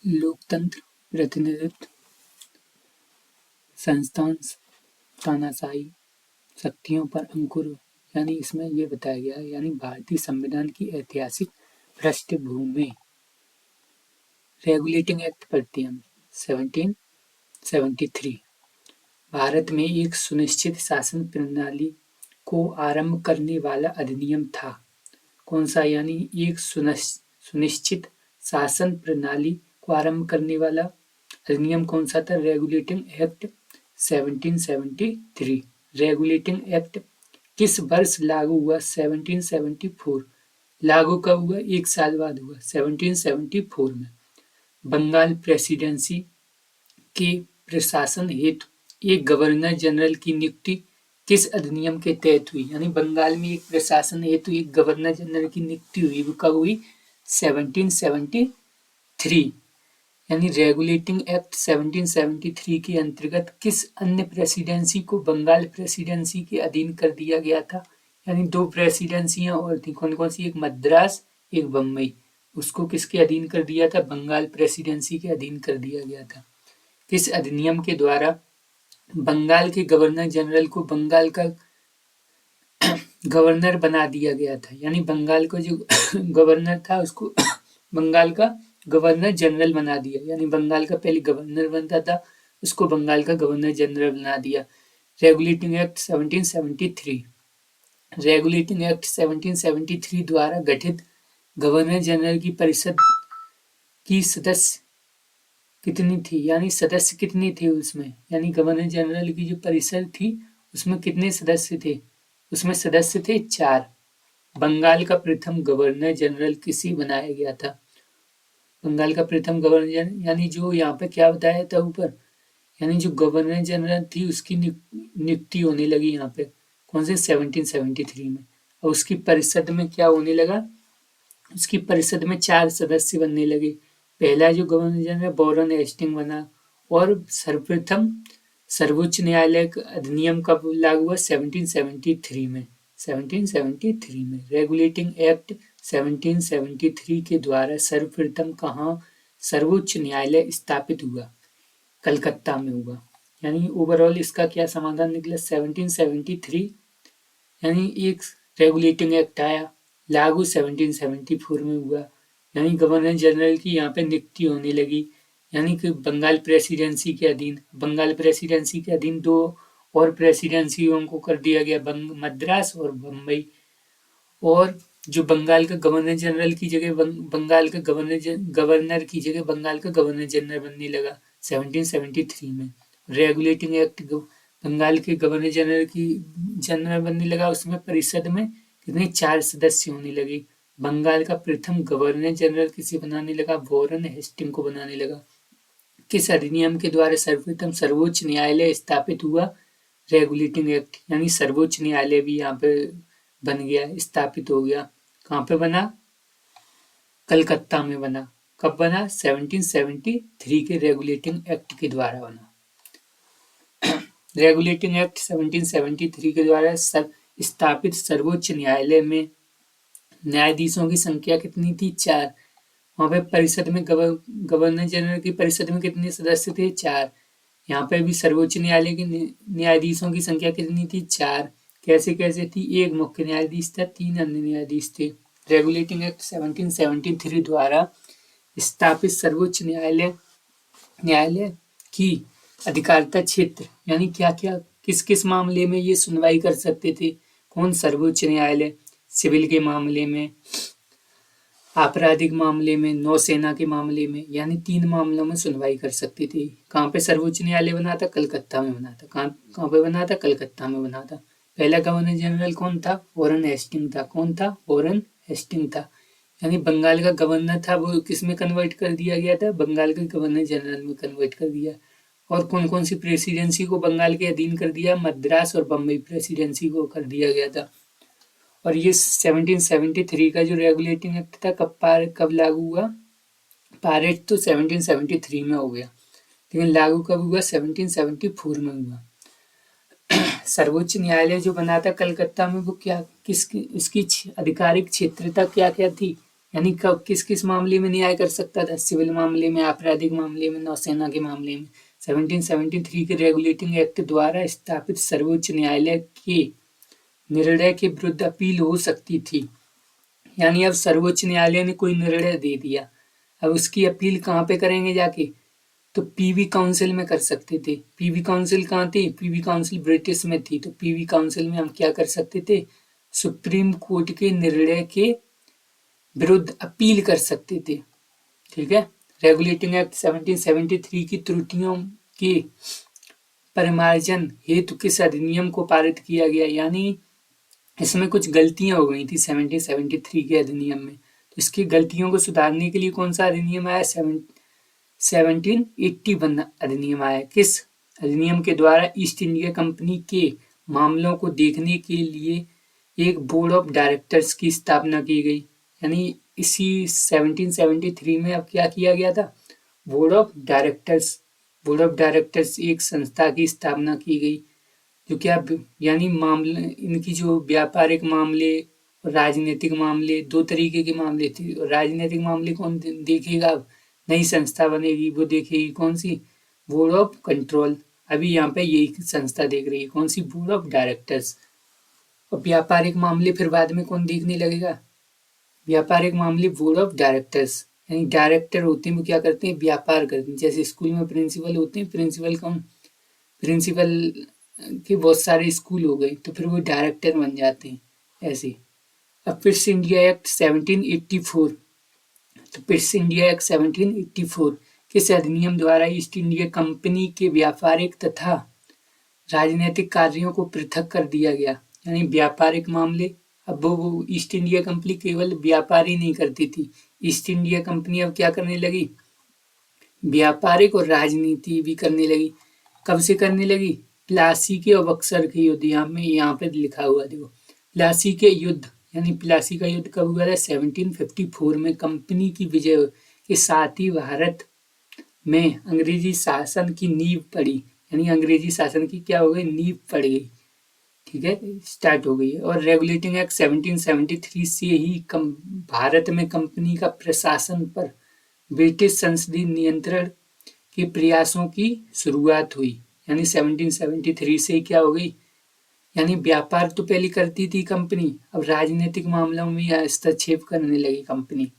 लोकतंत्र, प्रतिनिधित्व, संस्थान, तानाशाही, शक्तियों पर अंकुर, यानी इसमें ये बताया गया है, यानी भारतीय संविधान की ऐतिहासिक पृष्ठभूमि। रेगुलेटिंग एक्ट पढ़ते हैं 1773। भारत में एक सुनिश्चित शासन प्रणाली को आरंभ करने वाला अधिनियम था। कौन सा? यानी एक सुनिश्चित शासन प्रणाली को आरंभ करने वाला अधिनियम कौन सा था? Regulating act 1773। रेगुलेटिंग एक्ट किस वर्ष लागू हुआ? 1774। लागू कब हुआ? 1 साल बाद हुआ, 1774 में। बंगाल प्रेसिडेंसी के प्रशासन हेतु एक गवर्नर जनरल की नियुक्ति किस अधिनियम के तहत हुई? यानी बंगाल में एक प्रशासन हेतु एक गवर्नर जनरल की नियुक्ति हुई, वो कब हुई? 1773। यानी रेगुलेटिंग एक्ट 1773 के अंतर्गत किस अन्य प्रेसिडेंसी को बंगाल प्रेसिडेंसी के अधीन कर दिया गया था? यानी 2 प्रेसिडेंसियां और थी, कौन कौन सी? एक मद्रास, एक बम्बई। उसको किसके अधीन कर दिया था? बंगाल प्रेसिडेंसी के अधीन कर दिया गया था। किस अधिनियम के द्वारा बंगाल के गवर्नर जनरल को बंगाल का गवर्नर बना दिया गया था? यानी बंगाल का जो गवर्नर था उसको बंगाल का गवर्नर जनरल बना दिया। यानी बंगाल का पहले गवर्नर बनता था, उसको बंगाल का गवर्नर जनरल बना दिया। Regulating act 1773। रेगुलेटिंग एक्ट 1773 द्वारा गठित गवर्नर जनरल की परिषद की सदस्य कितनी थी? यानी सदस्य कितने थे उसमें? यानी गवर्नर जनरल की जो परिषद थी उसमें कितने सदस्य थे? उसमें सदस्य थे 4। बंगाल का प्रथम गवर्नर जनरल किसे बनाया गया था? बंगाल का प्रथम गवर्नर जनरल, यानी जो यहाँ पे क्या बताया था ऊपर, यानी जो गवर्नर जनरल थी उसकी नियुक्ति होने लगी यहाँ पे, कौन से? 1773 में। और उसकी परिषद में क्या होने लगा? उसकी परिषद में 4 सदस्य बनने लगे। पहला जो गवर्नर जनरल वॉरेन हेस्टिंग बना। और सर्वप्रथम सर्वोच्च न्यायालय का अधिनियम कब लागू हुआ? 1773 में। 1773 में। रेगुलेटिंग एक्ट 1773 के द्वारा सर्वप्रथम कहाँ सर्वोच्च न्यायालय स्थापित हुआ? कलकत्ता में हुआ। यानी ओवरऑल इसका क्या समाधान निकला? 1773 यानी एक रेगुलेटिंग एक्ट आया, लागू 1774 में हुआ। यानी गवर्नर जनरल की यहाँ पे नियुक्ति होने लगी, यानी कि बंगाल प्रेसिडेंसी के अधीन। बंगाल प्रेसिडेंसी के अधीन 2 और प्रेसिडेंसियों को कर दिया गया, मद्रास और बम्बई। और जो बंगाल का गवर्नर जनरल की जगह बंगाल का गवर्नर की जगह बंगाल का गवर्नर जनरल बनने लगा 1773 में। रेगुलेटिंग एक्ट बंगाल के गवर्नर जनरल बनने लगा। उसमें परिषद में कितने? 4 सदस्य होने लगे। बंगाल का प्रथम गवर्नर जनरल किसे बनाने लगा? वॉरेन हेस्टिंग को बनाने लगा। किस अधिनियम के द्वारा सर्वप्रथम सर्वोच्च न्यायालय स्थापित हुआ? रेगुलेटिंग एक्ट, यानी सर्वोच्च न्यायालय भी यहाँ पे बन गया, स्थापित हो गया। कहाँ पे बना? कलकत्ता में बना। कब बना? 1773 के रेगुलेटिंग एक्ट के द्वारा बना। रेगुलेटिंग एक्ट 1773 के द्वारा स्थापित सर्वोच्च न्यायालय में न्यायाधीशों की संख्या कितनी थी? 4। वहां पे परिषद में गवर्नर जनरल की परिषद में कितने सदस्य थे? 4। यहाँ पे भी सर्वोच्च न्यायालय के न्यायाधीशों की संख्या कितनी थी? 4। कैसे कैसे थी? 1 मुख्य न्यायाधीश था, 3 अन्य न्यायाधीश थे। रेगुलेटिंग एक्ट 1773 द्वारा स्थापित सर्वोच्च न्यायालय की अधिकारिता क्षेत्र, यानी क्या क्या किस किस मामले में ये सुनवाई कर सकते थे? कौन? सर्वोच्च न्यायालय सिविल के मामले में, आपराधिक मामले में, नौसेना के मामले में, यानी 3 मामलों में सुनवाई कर सकती थी। कहाँ पे सर्वोच्च न्यायालय बना था? कलकत्ता में बना था। कहाँ पे बना था? कलकत्ता में बना था। पहला गवर्नर जनरल कौन था? वॉरेन हेस्टिंग था। कौन था? वॉरेन हेस्टिंग था। यानी बंगाल का गवर्नर था, वो किस में कन्वर्ट कर दिया गया था? बंगाल के गवर्नर जनरल में कन्वर्ट कर दिया। और कौन कौन सी प्रेसिडेंसी को बंगाल के अधीन कर दिया? मद्रास और बम्बई प्रेसिडेंसी को कर दिया गया था। और ये 1773 का जो रेगुलेटिंग एक्ट था कब लागू हुआ? पारित तो 1773 में हो गया, लेकिन लागू कब हुआ? 1774 में हुआ। सर्वोच्च न्यायालय जो बना था कलकत्ता में, वो क्या इसकी आधिकारिक क्षेत्रता क्या क्या थी? यानी कब किस किस मामले में न्याय कर सकता था? सिविल मामले में, आपराधिक मामले में, नौसेना के मामले में। 1773 के रेगुलेटिंग एक्ट द्वारा स्थापित सर्वोच्च न्यायालय के निर्णय के विरुद्ध अपील हो सकती थी। यानी अब सर्वोच्च न्यायालय ने कोई निर्णय दे दिया, अब उसकी अपील कहाँ पे करेंगे जाके? तो पीवी काउंसिल में कर सकते थे। पीवी काउंसिल कहाँ थी? पीवी काउंसिल ब्रिटिश में थी। तो पीवी काउंसिल में हम क्या कर सकते थे? सुप्रीम कोर्ट के निर्णय के विरुद्ध अपील कर सकते थे। ठीक है। रेगुलेटिंग एक्ट 1773 की त्रुटियों के परिमार्जन हेतु किस अधिनियम को पारित किया गया? यानी इसमें कुछ गलतियां हो गई थी 1773 के अधिनियम में, तो इसकी गलतियों को सुधारने के लिए कौन सा अधिनियम आया? 1781 अधिनियम आया। किस अधिनियम के द्वारा ईस्ट इंडिया कंपनी के मामलों को देखने के लिए एक बोर्ड ऑफ डायरेक्टर्स की स्थापना की गई। यानी इसी 1773 में अब क्या किया गया था? बोर्ड ऑफ डायरेक्टर्स एक संस्था की स्थापना की गई, जो क्या यानी मामले इनकी जो व्यापारिक मामले और राजनीतिक मामले, दो तरीके के मामले थे। राजनीतिक मामले कौन देखेगा? अब नई संस्था बनेगी, वो देखेगी कौन सी? Board of control. अभी यहाँ पे यही संस्था देख रही है, कौन सी? Board of directors. और व्यापारिक मामले फिर बाद में कौन देखने लगेगा? व्यापारिक मामले बोर्ड ऑफ डायरेक्टर्स। यानी डायरेक्टर होते हैं वो क्या करते हैं? व्यापार करते हैं। जैसे स्कूल में प्रिंसिपल होते हैं, प्रिंसिपल कौन? प्रिंसिपल के बहुत सारे स्कूल हो गए, तो फिर वो डायरेक्टर बन जाते हैं ऐसे। अब पिट्स इंडिया एक्ट 1784, तो पिट्स इंडिया एक्ट 1784 किस अधिनियम द्वारा ईस्ट इंडिया कंपनी के व्यापारिक तथा राजनीतिक कार्यों को पृथक कर दिया गया? यानी व्यापारिक मामले, अब वो ईस्ट इंडिया कंपनी केवल व्यापार ही नहीं करती थी, ईस्ट इंडिया कंपनी अब क्या करने लगी? व्यापारिक और राजनीति भी करने लगी। कब से करने लगी? प्लासी के और बक्सर के युद्ध, यहाँ पे लिखा हुआ देखो, प्लासी के युद्ध। यानी प्लासी का युद्ध कब हुआ था? 1754 में। कंपनी की विजय के साथ ही भारत में अंग्रेजी शासन की नींव पड़ी। यानी अंग्रेजी शासन की क्या हो गई? नींव पड़ गई। ठीक है, स्टार्ट हो गई है। और रेगुलेटिंग एक्ट 1773 से ही भारत में कंपनी का प्रशासन पर ब्रिटिश संसदीय नियंत्रण के प्रयासों की शुरुआत हुई। यानी 1773 से ही क्या हो गई? यानी व्यापार तो पहले करती थी कंपनी, अब राजनीतिक मामलों में हस्तक्षेप करने लगी कंपनी।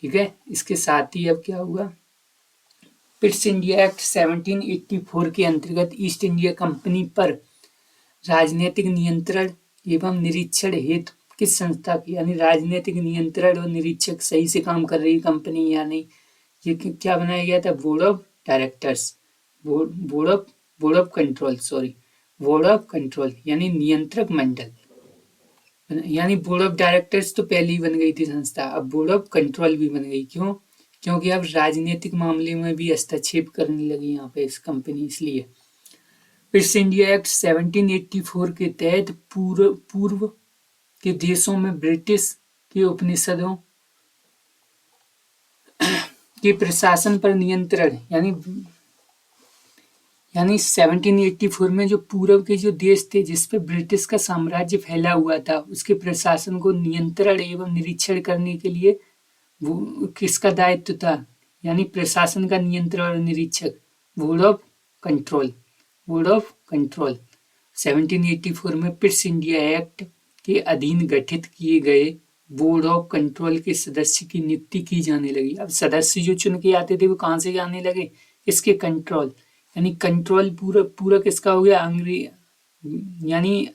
ठीक है, इसके साथ ही अब क्या हुआ? पिट्स इंडिया एक्ट 1784 के अंतर्गत ईस्ट इंडिया कंपनी पर राजनीतिक नियंत्रण एवं निरीक्षण हेतु किस संस्था की? यानी राजनीतिक नियंत्रण और निरीक्षक सही से काम कर रही कंपनी या नहीं, ये क्या बनाया गया था? Board of directors, board of control, board of control यानी नियंत्रक मंडल। यानी बोर्ड ऑफ डायरेक्टर्स तो पहले ही बन गई थी संस्था, अब बोर्ड ऑफ कंट्रोल भी बन गई। क्यों? क्योंकि अब राजनीतिक मामले में भी हस्तक्षेप करने लगी यहाँ पे इस कंपनी, इसलिए। पिट्स इंडिया एक्ट 1784 के तहत पूर्व के देशों में ब्रिटिश के उपनिषदों के प्रशासन पर नियंत्रण, यानी 1784 में जो पूर्व के जो देश थे जिस पे ब्रिटिश का साम्राज्य फैला हुआ था, उसके प्रशासन को नियंत्रण एवं निरीक्षण करने के लिए वो किसका दायित्व था? यानी प्रशासन का नियंत्रण और निरीक्षक, बोर्ड ऑफ कंट्रोल। 1784 में पिट्स इंडिया एक्ट के अधीन गठित किए गए बोर्ड ऑफ कंट्रोल के सदस्य की नियुक्ति की जाने लगी। अब सदस्य जो चुन के आते थे वो कहाँ से आने लगे? इसके कंट्रोल, यानी कंट्रोल पूरा किसका हो गया? यानी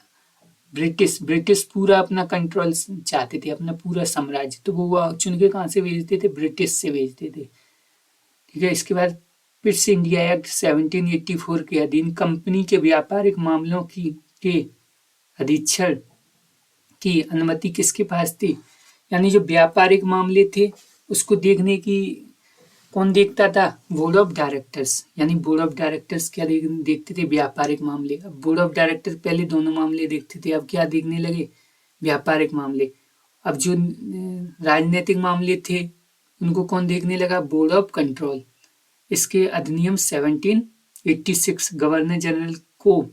ब्रिटिश पूरा अपना कंट्रोल चाहते थे, अपना पूरा साम्राज्य, तो वो चुन के कहाँ से भेजते थे? ब्रिटिश से भेजते थे। ठीक है, इसके बाद पिट्स इंडिया एक्ट 1784 के अधीन कंपनी के व्यापारिक मामलों के अधीक्षण की अनुमति किसके पास थी? यानी जो व्यापारिक मामले थे उसको देखने की कौन देखता था? Board of directors. यानी बोर्ड ऑफ डायरेक्टर्स क्या देखते थे? व्यापारिक मामले। अब बोर्ड ऑफ डायरेक्टर पहले दोनों मामले देखते थे, अब क्या देखने लगे? व्यापारिक मामले। अब जो राजनीतिक मामले थे उनको कौन देखने लगा? Board of control. इसके अधिनियम 1786 गवर्नर जनरल को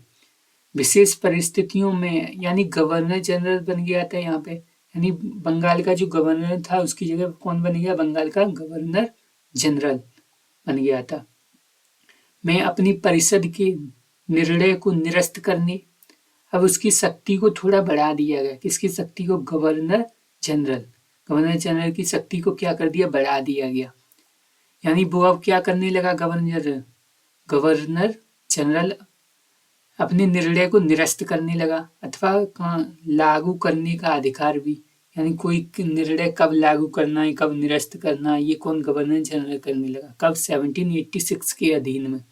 विशेष परिस्थितियों में, यानी गवर्नर जनरल बन गया था यहाँ पे, यानी बंगाल का जो गवर्नर था उसकी जगह कौन बन गया, बंगाल का गवर्नर जनरल बन गया था। मैं अपनी परिषद के निर्णय को निरस्त करने, अब उसकी शक्ति को थोड़ा बढ़ा दिया गया, किसकी शक्ति को, गवर्नर जनरल। गवर्नर जनरल की शक्ति को क्या कर दिया, बढ़ा दिया गया। यानी वो अब क्या करने लगा, गवर्नर जनरल अपने निर्णय को निरस्त करने लगा, अथवा लागू करने का अधिकार भी, यानी कोई निर्णय कब लागू करना है कब निरस्त करना है ये कौन, गवर्नर जनरल करने लगा। कब, 1786 के अधीन में।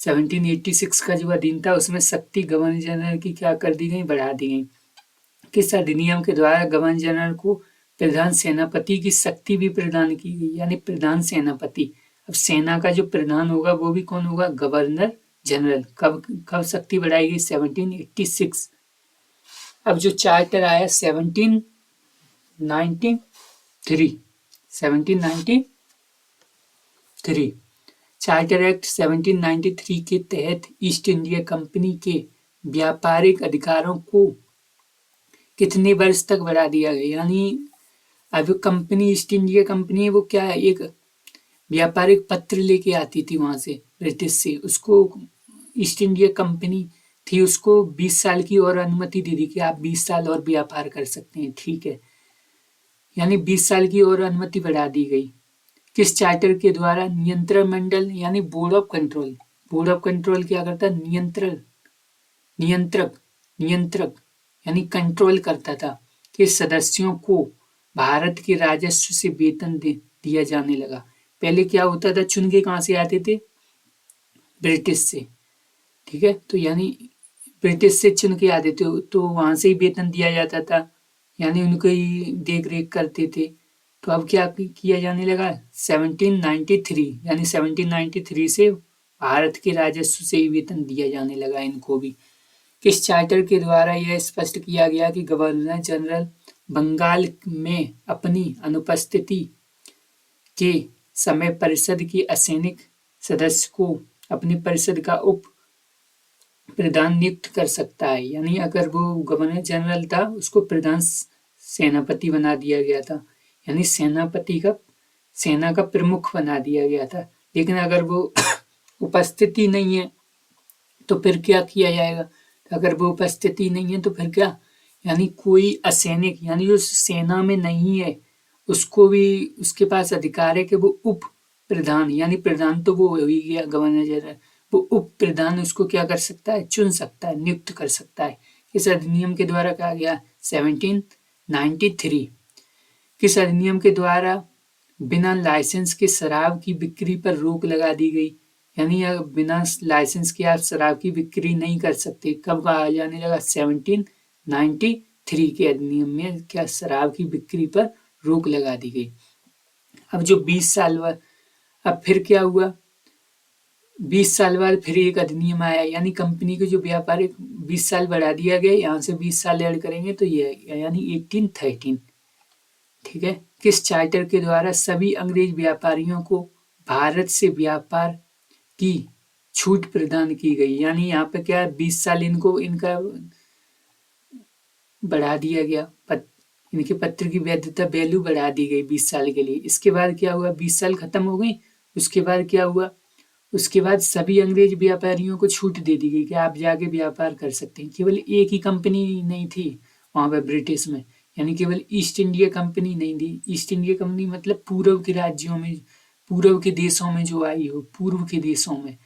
1786 का जो अधीन था उसमें शक्ति गवर्नर जनरल की क्या कर दी गई, बढ़ा दी गई। किस अधिनियम के द्वारा गवर्नर जनरल को प्रधान सेनापति की शक्ति भी प्रदान की गई, यानी प्रधान सेनापति। अब सेना का जो प्रधान होगा वो भी कौन होगा, गवर्नर जनरल। कब कब शक्ति बढ़ाई गई, 1786। अब जो चार्टर आया 1793 चार्टर एक्ट 1793 के तहत ईस्ट इंडिया कंपनी के व्यापारिक अधिकारों को कितने वर्ष तक बढ़ा दिया गया। यानी अब कंपनी, ईस्ट इंडिया कंपनी है, वो क्या है, एक व्यापारिक पत्र लेके आती थी वहां से, ब्रिटिश से। उसको ईस्ट इंडिया कंपनी थी, उसको 20 साल की और अनुमति दे दी कि आप 20 साल और व्यापार कर सकते हैं, ठीक है। यानी 20 साल की और अनुमति बढ़ा दी गई। किस चार्टर के द्वारा, नियंत्रण मंडल यानी board of control. Board of control क्या करता, नियंत्रक यानी कंट्रोल करता था कि सदस्यों को भारत के राजस्व से वेतन दिया जाने लगा। पहले क्या होता था, चुन के कहां से आते थे, ब्रिटिश से, ठीक है। तो यानी ब्रिटिश से चुन के आते थे तो वहां से ही वेतन दिया जाता था, यानी उनकी देख रेख करते थे। तो अब क्या किया जाने लगा, 1793 यानी 1793 से भारत के राजस्व से ही वेतन दिया जाने लगा इनको भी। किस चार्टर के द्वारा यह स्पष्ट किया गया कि गवर्नर जनरल बंगाल में अपनी अनुपस्थिति के समय परिषद के असैनिक सदस्य को अपनी परिषद का उप प्रधान नियुक्त कर सकता है। यानी अगर वो गवर्नर जनरल था उसको प्रधान सेनापति बना दिया गया था, यानी सेनापति का, सेना का प्रमुख बना दिया गया था। लेकिन अगर वो उपस्थिति नहीं है तो फिर क्या किया जाएगा, अगर वो उपस्थिति नहीं है तो फिर क्या, यानी कोई असैनिक यानी जो सेना में नहीं है उसको भी उसके पास अधिकार है कि वो उप प्रधान, यानी प्रधान तो वो हो ही गया गवर्नर जनरल, वो उप प्रधान उसको क्या कर सकता है, चुन सकता है, नियुक्त कर सकता है। इस अधिनियम के द्वारा कहा गया 1793। किस अधिनियम के द्वारा बिना लाइसेंस के शराब की बिक्री पर रोक लगा दी गई, यानी बिना लाइसेंस के आप शराब की बिक्री नहीं कर सकते। कब कहा जाने लगा, 1793 के अधिनियम में क्या शराब की बिक्री पर रोक लगा दी गई। अब जो 20 साल बाद, अब फिर क्या हुआ, 20 साल बाद फिर एक अधिनियम आया, यानी कंपनी को जो व्यापारिक 20 साल बढ़ा दिया गया, यहाँ से 20 साल ऐड करेंगे तो ये यानी 1813, ठीक है। किस चार्टर के द्वारा सभी अंग्रेज व्यापारियों को भारत से व्यापार की छूट प्रदान की गई, यानी यहाँ पे क्या 20 साल इनको इनका बढ़ा दिया गया, इनके पत्र की वैधता वैल्यू बढ़ा दी गई 20 साल के लिए। इसके बाद क्या हुआ, 20 साल खत्म हो गई, उसके बाद क्या हुआ, उसके बाद सभी अंग्रेज व्यापारियों को छूट दे दी गई कि आप जाके व्यापार कर सकते हैं। केवल एक ही कंपनी नहीं थी वहां पर ब्रिटिश में, यानी केवल ईस्ट इंडिया कंपनी नहीं थी। ईस्ट इंडिया कंपनी मतलब पूर्व के राज्यों में, पूर्व के देशों में जो आई हो, पूर्व के देशों में,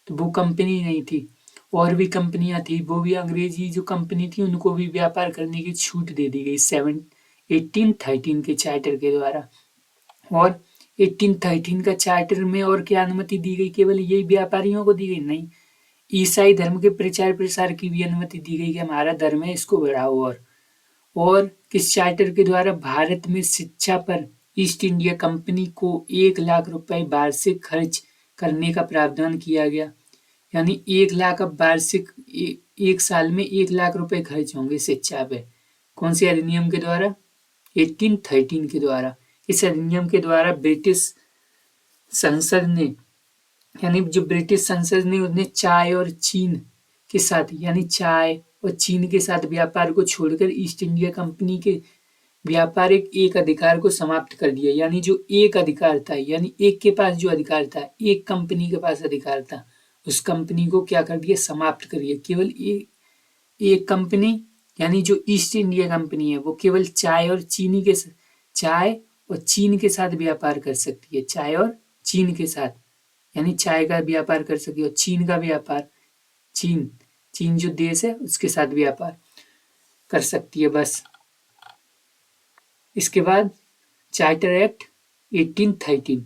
तो वो कंपनी नहीं थी, और भी कंपनियां थी, वो भी अंग्रेजी जो कंपनी थी उनको भी व्यापार करने की छूट दे दी गई 1813 के चार्टर के द्वारा। और 1813 का चार्टर में और क्या अनुमति दी गई, केवल यही व्यापारियों को दी गई नहीं, ईसाई धर्म के प्रचार प्रसार की भी अनुमति दी गई कि हमारा धर्म है इसको बढ़ाओ। और किस चार्टर के द्वारा भारत में शिक्षा पर ईस्ट इंडिया कंपनी को 1 लाख रुपए वार्षिक खर्च करने का प्रावधान किया गया, यानी 1 लाख अब वार्षिक एक साल में 1 लाख रुपए खर्च होंगे शिक्षा पे। कौन से अधिनियम के द्वारा, 1813 के द्वारा। इस अधिनियम के द्वारा ब्रिटिश संसद ने, यानी जो ब्रिटिश संसद ने उसने चाय और चीन के साथ, यानी चाय और चीन के साथ व्यापार को छोड़कर ईस्ट इंडिया कंपनी के व्यापारिक एक अधिकार को समाप्त कर दिया, यानी जो एक अधिकार था, यानी एक के पास जो अधिकार था, एक कंपनी के पास अधिकार था, उस कंपनी को क्या कर दिया, समाप्त कर दिया। केवल एक कंपनी, यानी जो ईस्ट इंडिया कंपनी है, वो केवल चाय और चीन के साथ व्यापार कर सकती है। चाय और चीन के साथ, यानी चाय का व्यापार कर सकती है और चीन का व्यापार, चीन जो देश है उसके साथ व्यापार कर सकती है, बस। इसके बाद charter act 1813,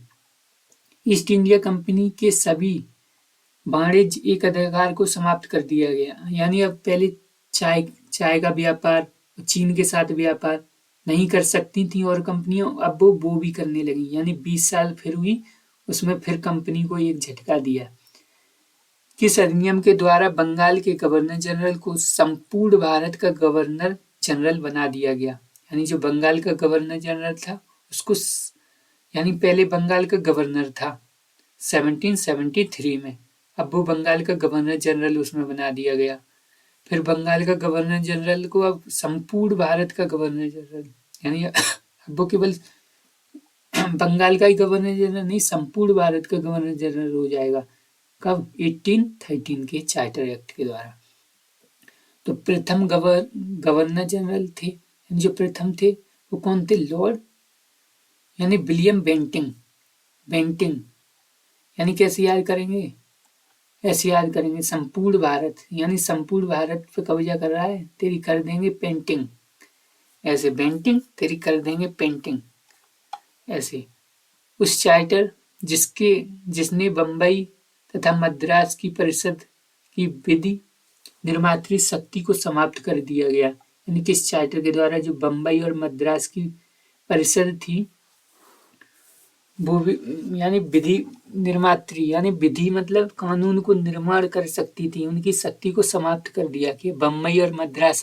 east India company के सभी वाणिज्य एक अधिकार को समाप्त कर दिया गया। यानी अब पहले चाय का व्यापार चीन के साथ व्यापार नहीं कर सकती थी और कंपनियां, अब वो भी करने लगी। यानी 20 साल फिर हुई, उसमें फिर कंपनी को एक झटका दिया। किस अधिनियम के द्वारा बंगाल के गवर्नर जनरल को संपूर्ण भारत का गवर्नर जनरल बना दिया गया? यानी जो बंगाल का गवर्नर जनरल था उसको, यानी पहले बंगाल का गवर्नर था 1773 में, अब वो बंगाल का गवर्नर जनरल उसमें बना दिया गया। फिर बंगाल का गवर्नर जनरल को अब संपूर्ण भारत का गवर्नर जनरल, यानी अब वो केवल बंगाल का ही गवर्नर जनरल नहीं, संपूर्ण भारत का गवर्नर जनरल हो जाएगा। कब? 1813 के चार्टर एक्ट के द्वारा। तो प्रथम गवर्नर जनरल थे, जो प्रथम थे वो कौन थे? लॉर्ड, यानी विलियम बेंटिंग। यानी कैसे याद करेंगे? ऐसे याद करेंगे, संपूर्ण भारत, यानी संपूर्ण भारत पे कब्जा कर रहा है, तेरी कर देंगे पेंटिंग। ऐसे बेंटिंग, तेरी कर देंगे पेंटिंग, ऐसे। उस चार्टर जिसने बंबई तथा मद्रास की परिषद की विधि निर्मात्री शक्ति को समाप्त कर दिया गया। यानी किस चार्टर के द्वारा? जो बंबई और मद्रास की परिषद थी, वो यानी विधि निर्मात्री, यानी विधि मतलब कानून को निर्माण कर सकती थी, उनकी शक्ति को समाप्त कर दिया कि बंबई और मद्रास